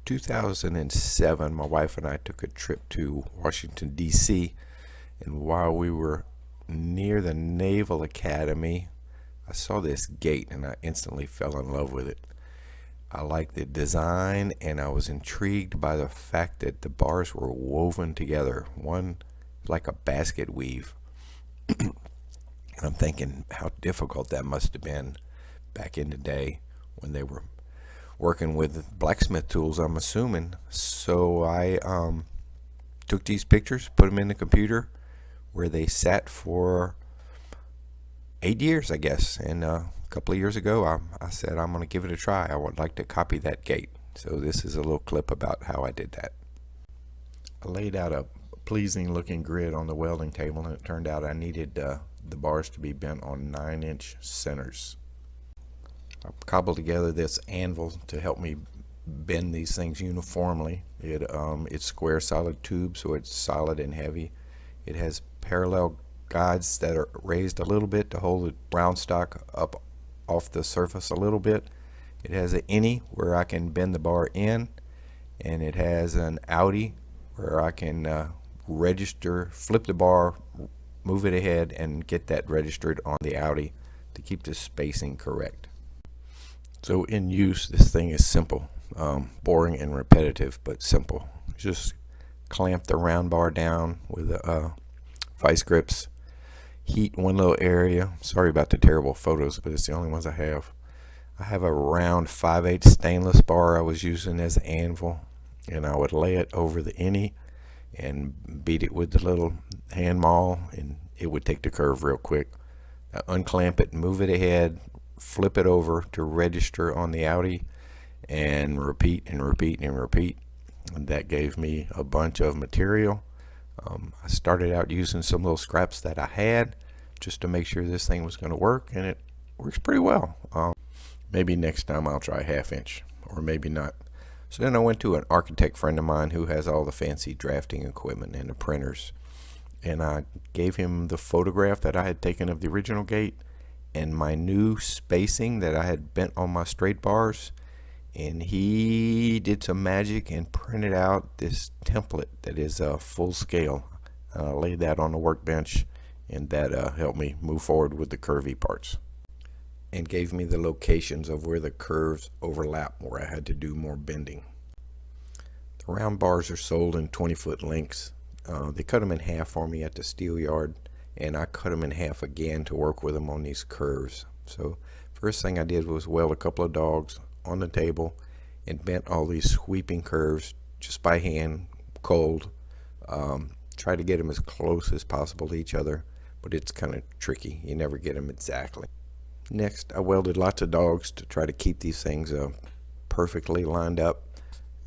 2007, my wife and I took a trip to Washington, D.C., and while we were near the Naval Academy, I saw this gate and I instantly fell in love with it. I liked the design and I was intrigued by the fact that the bars were woven together, one like a basket weave. And I'm thinking how difficult that must have been back in the day when they were working with blacksmith tools, I'm assuming. So I took these pictures, put them in the computer, where they sat for 8 years, I guess. And a couple of years ago, I said I'm going to give it a try. I would like to copy that gate. So this is a little clip about how I did that. I laid out a pleasing looking grid on the welding table, and it turned out I needed the bars to be bent on 9-inch centers. I cobbled together this anvil to help me bend these things uniformly. It's square solid tube, so it's solid and heavy. It has parallel guides that are raised a little bit to hold the round stock up off the surface a little bit. It has an innie where I can bend the bar in, and it has an outie where I can register, flip the bar, move it ahead, and get that registered on the outie to keep the spacing correct. So in use, this thing is simple, boring and repetitive, but simple. Just clamp the round bar down with vice grips, heat one little area. Sorry about the terrible photos, but it's the only ones I have. I have a round 5/8 stainless bar I was using as an anvil, and I would lay it over the innie and beat it with the little hand maul, and it would take the curve real quick. I unclamp it, move it ahead, flip it over to register on the outie, and repeat and repeat and repeat. And that gave me a bunch of material. I started out using some little scraps that I had just to make sure this thing was going to work, and it works pretty well. Maybe next time I'll try 1/2 inch, or maybe not. So then I went to an architect friend of mine who has all the fancy drafting equipment and the printers, and I gave him the photograph that I had taken of the original gate and my new spacing that I had bent on my straight bars, and he did some magic and printed out this template that is full scale. I laid that on the workbench, and that helped me move forward with the curvy parts, and gave me the locations of where the curves overlap, where I had to do more bending. The round bars are sold in 20-foot lengths. They cut them in half for me at the steel yard, and I cut them in half again to work with them on these curves. So first thing I did was weld a couple of dogs on the table and bent all these sweeping curves just by hand, cold. Try to get them as close as possible to each other, but it's kind of tricky. You never get them exactly. Next, I welded lots of dogs to try to keep these things perfectly lined up.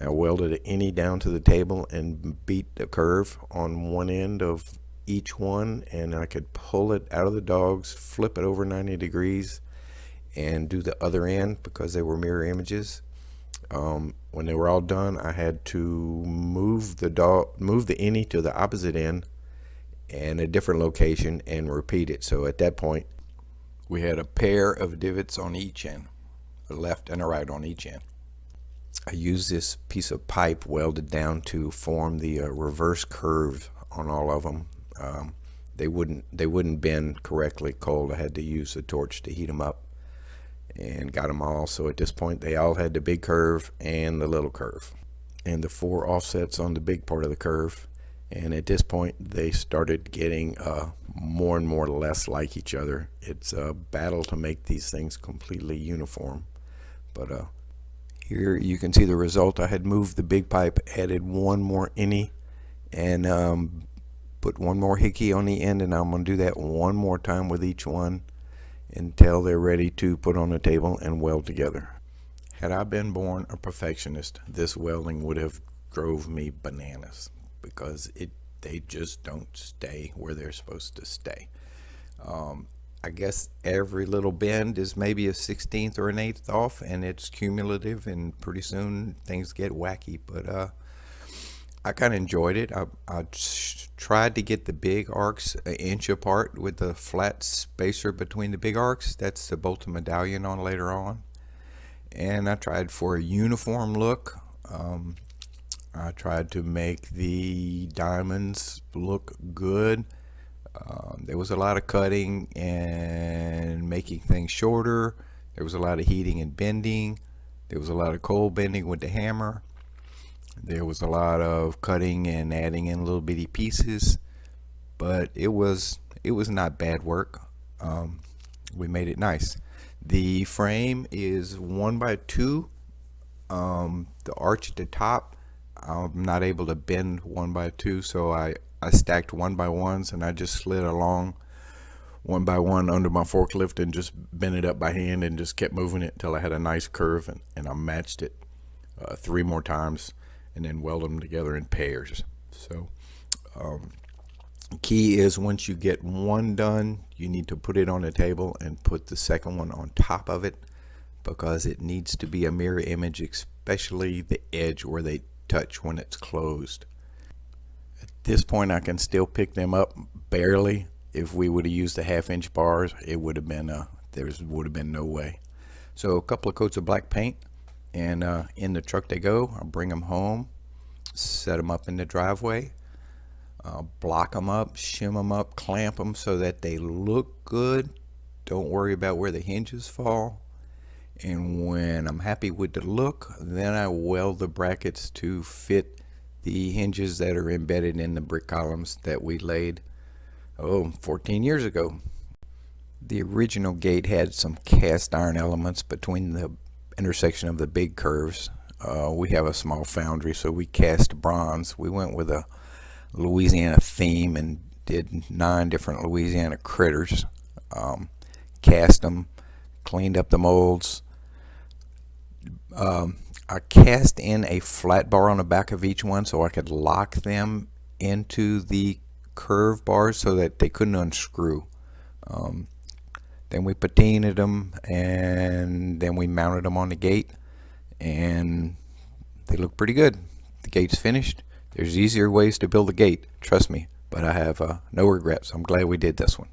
I welded an innie down to the table and beat the curve on one end of each one, and I could pull it out of the dogs, flip it over 90 degrees, and do the other end because they were mirror images. When they were all done, I had to move the innie to the opposite end and a different location and repeat it. So at that point, we had a pair of divots on each end, a left and a right on each end. I used this piece of pipe welded down to form the reverse curve on all of them. They wouldn't bend correctly cold. I had to use a torch to heat them up, and got them all. So at this point, they all had the big curve and the little curve, and the 4 offsets on the big part of the curve. And at this point, they started getting more and more less like each other. It's a battle to make these things completely uniform. But here you can see the result. I had moved the big pipe, added one more innie, and put one more hickey on the end, and I'm going to do that one more time with each one until they're ready to put on the table and weld together. Had I been born a perfectionist, this welding would have drove me bananas, because they just don't stay where they're supposed to stay. I guess every little bend is maybe a 1/16 or an 1/8 off, and it's cumulative, and pretty soon things get wacky. But I kind of enjoyed it. I tried to get the big arcs an inch apart with the flat spacer between the big arcs. That's to bolt the medallion on later on. And I tried for a uniform look. I tried to make the diamonds look good. There was a lot of cutting and making things shorter. There was a lot of heating and bending. There was a lot of cold bending with the hammer. There was a lot of cutting and adding in little bitty pieces, but it was not bad work. We made it nice. The frame is 1x2. The arch at the top, I'm not able to bend 1x2, so I stacked 1x1s, and I just slid along 1x1 under my forklift and just bent it up by hand and just kept moving it until I had a nice curve, and I matched it 3 more times and then weld them together in pairs. So key is, once you get one done, you need to put it on the table and put the second one on top of it, because it needs to be a mirror image, especially the edge where they touch when it's closed. At this point, I can still pick them up barely. If we would have used the 1/2-inch bars, it would have been there would have been no way. So a couple of coats of black paint, and in the truck they go. I'll bring them home, set them up in the driveway, block them up, shim them up, clamp them so that they look good. Don't worry about where the hinges fall. And when I'm happy with the look, then I weld the brackets to fit the hinges that are embedded in the brick columns that we laid 14 years ago. The original gate had some cast iron elements between the intersection of the big curves. We have a small foundry, so we cast bronze. We went with a Louisiana theme and did 9 different Louisiana critters. Cast them, cleaned up the molds. I cast in a flat bar on the back of each one so I could lock them into the curve bars so that they couldn't unscrew. Then we patinaed them, and then we mounted them on the gate, and they look pretty good. The gate's finished. There's easier ways to build a gate, trust me, but I have no regrets. I'm glad we did this one.